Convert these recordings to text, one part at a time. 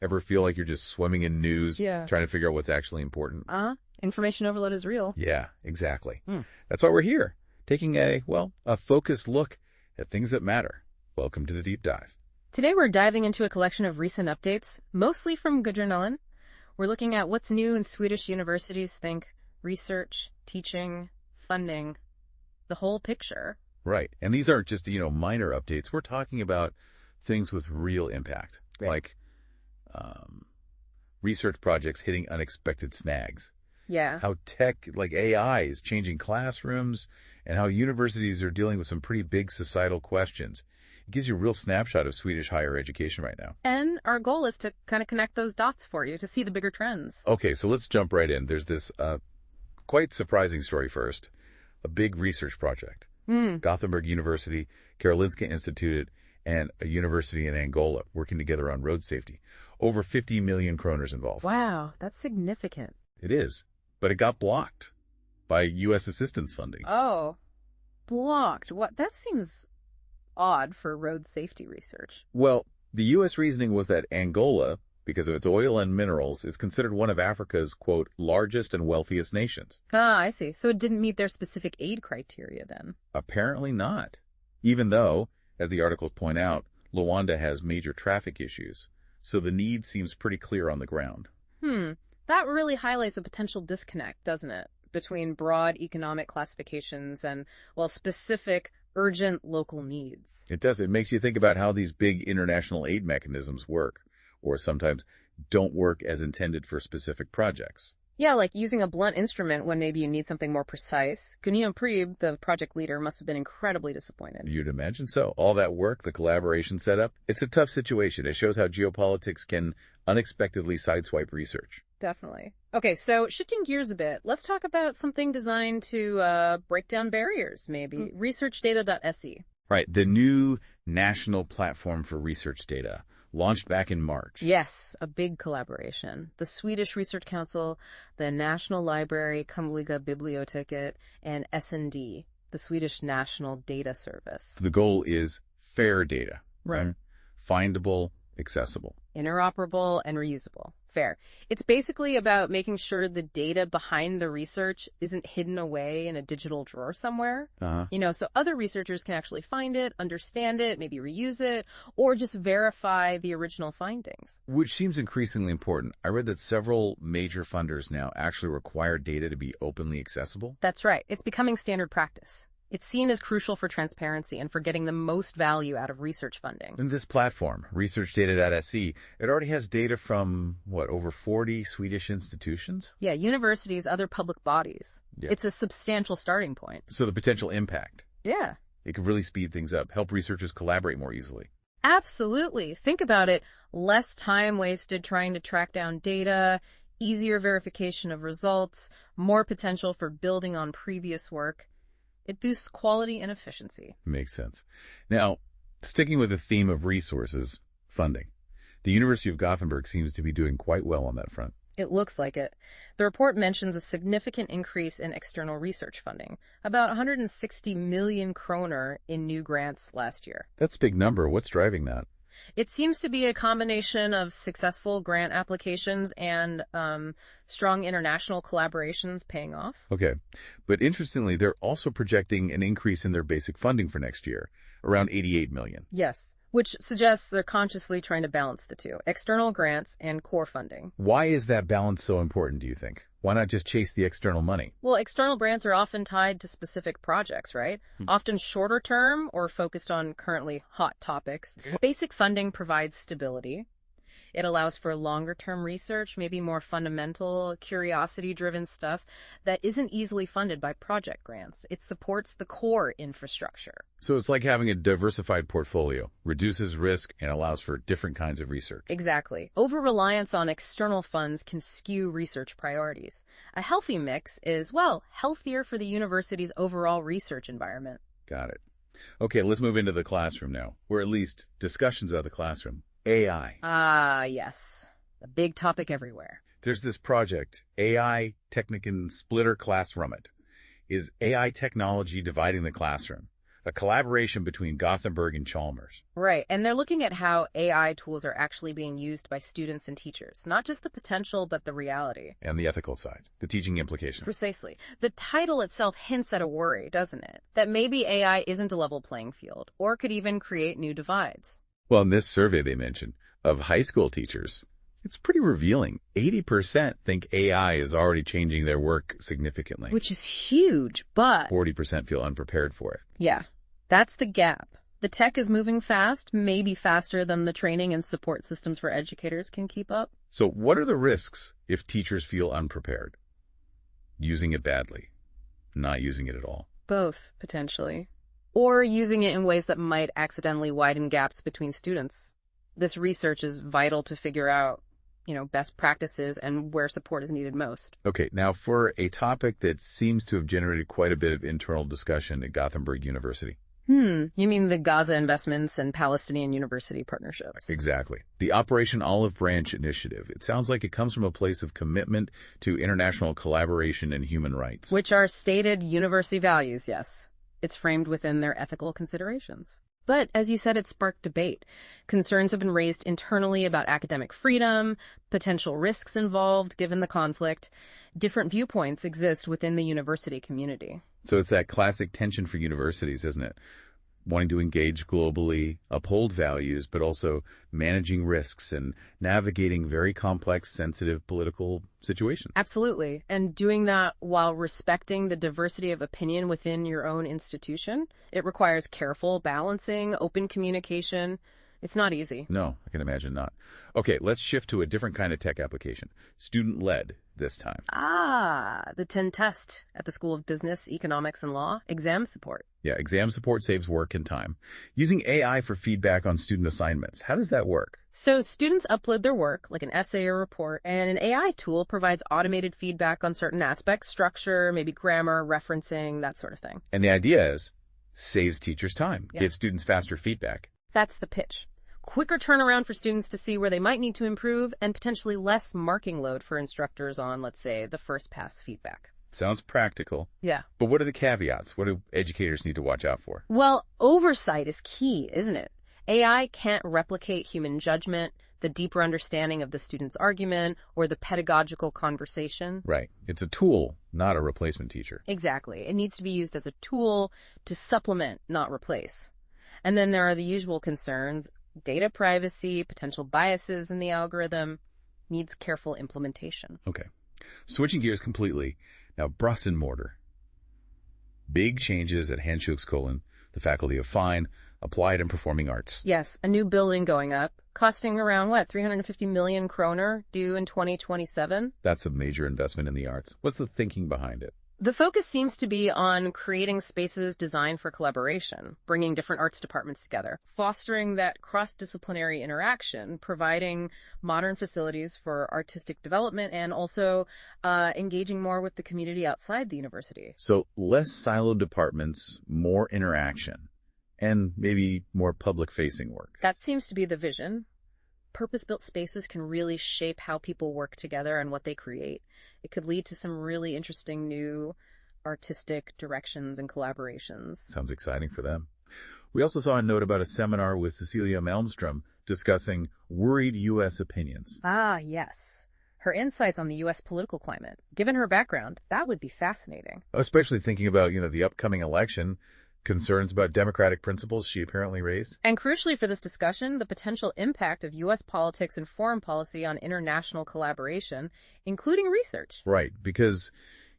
Ever feel like you're just swimming in news, Yeah. trying to figure out what's actually important? Information overload is real. Yeah, exactly. Hmm. That's why we're here, taking a focused look at things that matter. Welcome to the Deep Dive. Today we're diving into a collection of recent updates, mostly from Gudrun Ellen. We're looking at what's new in Swedish universities think research, teaching, funding, the whole picture. Right. And these aren't just, minor updates. We're talking about things with real impact, Right. like research projects hitting unexpected snags. Yeah. How tech, like AI, is changing classrooms, and how universities are dealing with some pretty big societal questions. It gives you a real snapshot of Swedish higher education right now. And our goal is to kind of connect those dots for you to see the bigger trends. Okay, so let's jump right in. There's this quite surprising story first. A big research project. Gothenburg University, Karolinska Institute, and a university in Angola working together on road safety. Over 50 million kroners involved. Wow, that's significant. It is. But it got blocked by U.S. assistance funding. Oh, blocked. What? That seems odd for road safety research. Well, the U.S. reasoning was that Angola, because of its oil and minerals, is considered one of Africa's, quote, largest and wealthiest nations. Ah, I see. So it didn't meet their specific aid criteria then. Apparently not. Even though, as the articles point out, Luanda has major traffic issues, so the need seems pretty clear on the ground. That really highlights a potential disconnect, doesn't it? Between broad economic classifications and, well, specific, urgent local needs. It does. It makes you think about how these big international aid mechanisms work, or sometimes don't work as intended for specific projects. Yeah, like using a blunt instrument when maybe you need something more precise. Gunilla Prieb, the project leader, must have been incredibly disappointed. You'd imagine so. All that work, the collaboration set up, it's a tough situation. It shows how geopolitics can unexpectedly sideswipe research. Definitely. Okay, so shifting gears a bit, let's talk about something designed to break down barriers, maybe. ResearchData.se. Right, the new national platform for research data, launched back in March. Yes, a big collaboration. The Swedish Research Council, the National Library, Kungliga Biblioteket, and SND, the Swedish National Data Service. The goal is fair data. Right. Findable, accessible. Interoperable and reusable. Fair. It's basically about making sure the data behind the research isn't hidden away in a digital drawer somewhere. So other researchers can actually find it, understand it, maybe reuse it, or just verify the original findings. Which seems increasingly important. I read that several major funders now actually require data to be openly accessible. That's right. It's becoming standard practice. It's seen as crucial for transparency and for getting the most value out of research funding. And this platform, ResearchData.se, it already has data from, over 40 Swedish institutions? Yeah, universities, other public bodies. Yeah. It's a substantial starting point. So the potential impact. Yeah. It could really speed things up, help researchers collaborate more easily. Absolutely. Think about it. Less time wasted trying to track down data, easier verification of results, more potential for building on previous work. It boosts quality and efficiency. Makes sense. Now, sticking with the theme of resources, funding. The University of Gothenburg seems to be doing quite well on that front. It looks like it. The report mentions a significant increase in external research funding, about 160 million kroner in new grants last year. That's a big number. What's driving that? It seems to be a combination of successful grant applications and strong international collaborations paying off. Okay. But interestingly, they're also projecting an increase in their basic funding for next year, around 88 million. Yes, which suggests they're consciously trying to balance the two, external grants and core funding. Why is that balance so important, do you think? Why not just chase the external money? Well, external grants are often tied to specific projects, right? Often shorter term or focused on currently hot topics. Basic funding provides stability. It allows for longer-term research, maybe more fundamental, curiosity-driven stuff that isn't easily funded by project grants. It supports the core infrastructure. So it's like having a diversified portfolio, reduces risk, and allows for different kinds of research. Exactly. Over-reliance on external funds can skew research priorities. A healthy mix is, healthier for the university's overall research environment. Got it. Okay, let's move into the classroom now, or at least discussions about the classroom. AI. Ah, yes. A big topic everywhere. There's this project, AI Tekniken Splitter Klassrummet. Is AI technology dividing the classroom? a collaboration between Gothenburg and Chalmers. Right. And they're looking at how AI tools are actually being used by students and teachers. Not just the potential, but the reality. And the ethical side, the teaching implications. Precisely. The title itself hints at a worry, doesn't it? That maybe AI isn't a level playing field, or could even create new divides. Well, in this survey they mentioned of high school teachers, it's pretty revealing. 80% think AI is already changing their work significantly. Which is huge, but 40% feel unprepared for it. yeah, that's the gap. The tech is moving fast, maybe faster than the training and support systems for educators can keep up. So what are the risks if teachers feel unprepared? Using it badly, not using it at all. Both, potentially. Or using it in ways that might accidentally widen gaps between students. This research is vital to figure out, best practices and where support is needed most. Okay, now for a topic that seems to have generated quite a bit of internal discussion at Gothenburg University. You mean the Gaza Investments and Palestinian University partnerships? Exactly. The Operation Olive Branch initiative. It sounds like it comes from a place of commitment to international collaboration and human rights. Which are stated university values, yes. It's framed within their ethical considerations. But, as you said, it sparked debate. Concerns have been raised internally about academic freedom, potential risks involved given the conflict. Different viewpoints exist within the university community. So it's that classic tension for universities, isn't it? Wanting to engage globally, uphold values, but also managing risks and navigating very complex, sensitive political situations. Absolutely. And doing that while respecting the diversity of opinion within your own institution. It requires careful balancing, open communication. It's not easy. No, I can imagine not. Okay, let's shift to a different kind of tech application. Student-led this time. The 10 test at the School of Business, Economics, and Law. Exam support. Yeah, exam support saves work and time. Using AI for feedback on student assignments. How does that work? So students upload their work, like an essay or report, and an AI tool provides automated feedback on certain aspects, structure, maybe grammar, referencing, that sort of thing. And the idea is, saves teachers time, Yeah. gives students faster feedback. That's the pitch. Quicker turnaround for students to see where they might need to improve, and potentially less marking load for instructors on, let's say, the first pass feedback. Sounds practical. Yeah. But what are the caveats? What do educators need to watch out for? Well, oversight is key, isn't it? AI can't replicate human judgment, the deeper understanding of the student's argument, or the pedagogical conversation. Right. It's a tool, not a replacement teacher. Exactly. It needs to be used as a tool to supplement, not replace. And then there are the usual concerns: data privacy, potential biases in the algorithm, needs careful implementation. Okay. Switching gears completely. Now, Briss and Mortar. Big changes at Handelshögskolan, the Faculty of Fine, Applied and Performing Arts. Yes, a new building going up, costing around, 350 million kroner, due in 2027? That's a major investment in the arts. What's the thinking behind it? The focus seems to be on creating spaces designed for collaboration, bringing different arts departments together, fostering that cross-disciplinary interaction, providing modern facilities for artistic development, and also engaging more with the community outside the university. So less siloed departments, more interaction, and maybe more public-facing work. That seems to be the vision. Purpose-built spaces can really shape how people work together and what they create. It could lead to some really interesting new artistic directions and collaborations. Sounds exciting for them. We also saw a note about a seminar with Cecilia Malmström discussing worried U.S. opinions. Yes. Her insights on the U.S. political climate. Given her background, that would be fascinating. Especially thinking about, the upcoming election, concerns about democratic principles she apparently raised. And crucially for this discussion, the potential impact of U.S. politics and foreign policy on international collaboration, including research. Right, because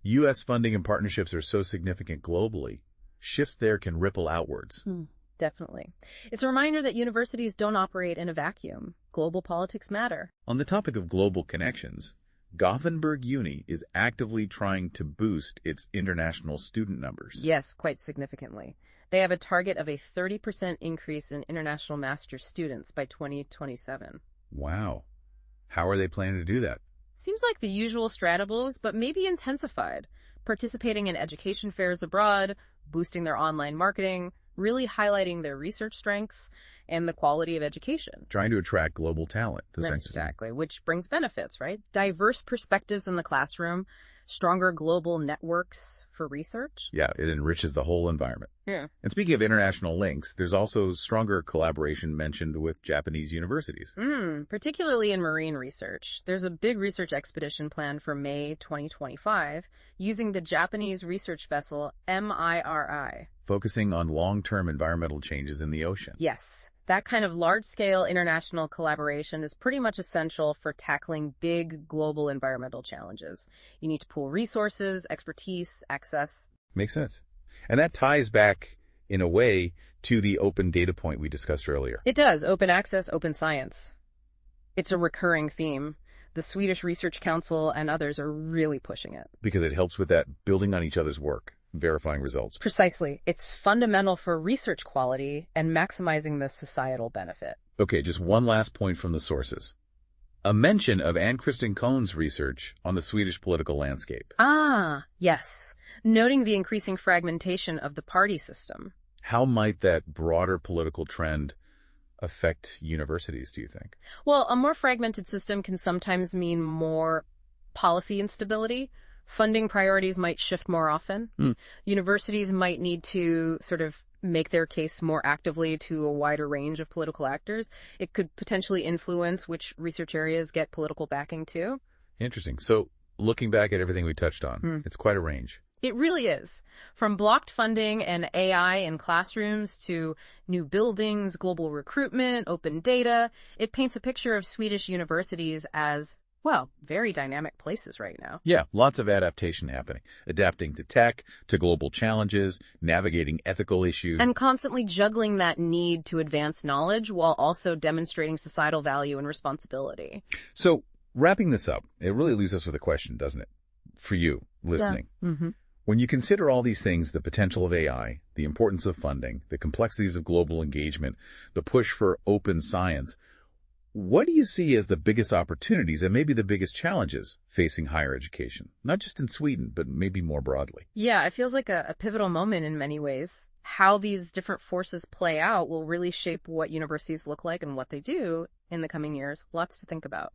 U.S. funding and partnerships are so significant globally, shifts there can ripple outwards. Definitely. It's a reminder that universities don't operate in a vacuum. Global politics matter. On the topic of global connections, Gothenburg Uni is actively trying to boost its international student numbers. Yes, quite significantly. They have a target of a 30% increase in international master's students by 2027. Wow. How are they planning to do that? Seems like the usual stratables, but maybe intensified. Participating in education fairs abroad, boosting their online marketing, really highlighting their research strengths and the quality of education. Trying to attract global talent, essentially. Exactly, which brings benefits, right? Diverse perspectives in the classroom, stronger global networks for research. Yeah, it enriches the whole environment. Yeah. And speaking of international links, there's also stronger collaboration mentioned with Japanese universities. Particularly in marine research. There's a big research expedition planned for May 2025 using the Japanese research vessel MIRI. Focusing on long-term environmental changes in the ocean. Yes, that kind of large-scale international collaboration is pretty much essential for tackling big global environmental challenges. You need to pool resources, expertise, access. Makes sense. And that ties back, in a way, to the open data point we discussed earlier. It does. Open access, open science. It's a recurring theme. The Swedish Research Council and others are really pushing it. Because it helps with that building on each other's work, verifying results. Precisely. It's fundamental for research quality and maximizing the societal benefit. Okay, just one last point from the sources. A mention of Ann-Kristin Cohn's research on the Swedish political landscape. Ah, yes. Noting the increasing fragmentation of the party system. How might that broader political trend affect universities, do you think? Well, a more fragmented system can sometimes mean more policy instability. Funding priorities might shift more often. Universities might need to sort of make their case more actively to a wider range of political actors. It could potentially influence which research areas get political backing too. Interesting. So, looking back at everything we touched on, it's quite a range. It really is. From blocked funding and AI in classrooms to new buildings, global recruitment, open data, it paints a picture of Swedish universities as, well, very dynamic places right now. Yeah, lots of adaptation happening. Adapting to tech, to global challenges, navigating ethical issues. And constantly juggling that need to advance knowledge while also demonstrating societal value and responsibility. So, wrapping this up, it really leaves us with a question, doesn't it? For you, listening. Yeah. When you consider all these things, the potential of AI, the importance of funding, the complexities of global engagement, the push for open science, what do you see as the biggest opportunities and maybe the biggest challenges facing higher education? Not just in Sweden, but maybe more broadly. Yeah, it feels like a pivotal moment in many ways. How these different forces play out will really shape what universities look like and what they do in the coming years. Lots to think about.